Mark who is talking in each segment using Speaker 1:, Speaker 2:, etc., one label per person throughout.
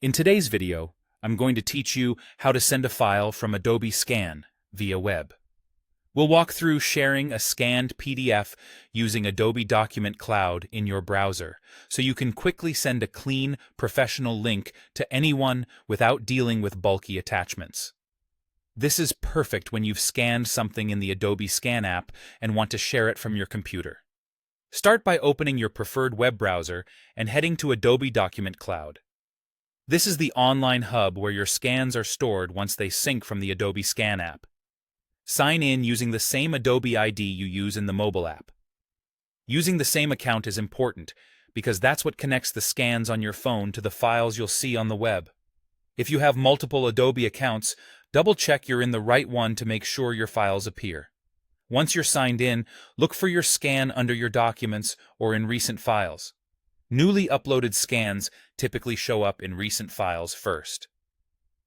Speaker 1: In today's video, I'm going to teach you how to send a file from Adobe Scan via web. We'll walk through sharing a scanned PDF using Adobe Document Cloud in your browser, so you can quickly send a clean, professional link to anyone without dealing with bulky attachments. This is perfect when you've scanned something in the Adobe Scan app and want to share it from your computer. Start by opening your preferred web browser and heading to Adobe Document Cloud. This is the online hub where your scans are stored once they sync from the Adobe Scan app. Sign in using the same Adobe ID you use in the mobile app. Using the same account is important because that's what connects the scans on your phone to the files you'll see on the web. If you have multiple Adobe accounts, double-check you're in the right one to make sure your files appear. Once you're signed in, look for your scan under your documents or in recent files. Newly uploaded scans typically show up in recent files first.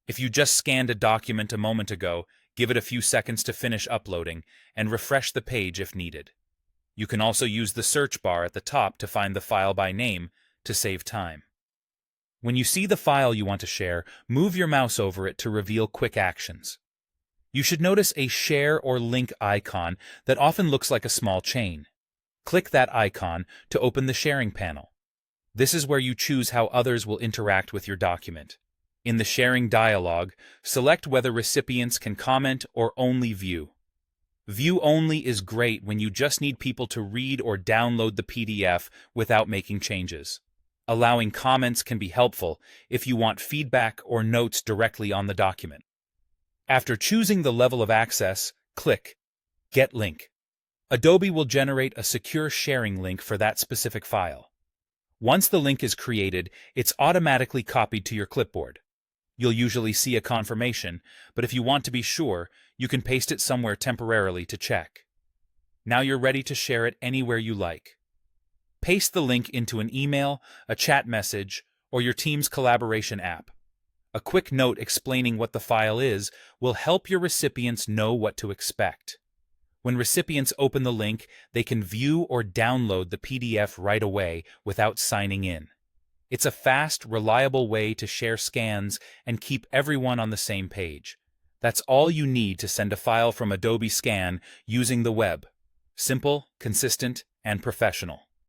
Speaker 1: If you just scanned a document a moment ago, give it a few seconds to finish uploading and refresh the page if needed. You can also use the search bar at the top to find the file by name to save time. When you see the file you want to share, move your mouse over it to reveal quick actions. You should notice a share or link icon that often looks like a small chain. Click that icon to open the sharing panel. This is where you choose how others will interact with your document. In the sharing dialog, select whether recipients can comment or only view. View only is great when you just need people to read or download the PDF without making changes. Allowing comments can be helpful if you want feedback or notes directly on the document. After choosing the level of access, click Get Link. Adobe will generate a secure sharing link for that specific file. Once the link is created, it's automatically copied to your clipboard. You'll usually see a confirmation, but if you want to be sure, you can paste it somewhere temporarily to check. Now you're ready to share it anywhere you like. Paste the link into an email, a chat message, or your team's collaboration app. A quick note explaining what the file is will help your recipients know what to expect. When recipients open the link, they can view or download the PDF right away without signing in. It's a fast, reliable way to share scans and keep everyone on the same page. That's all you need to send a file from Adobe Scan using the web. Simple, consistent, and professional.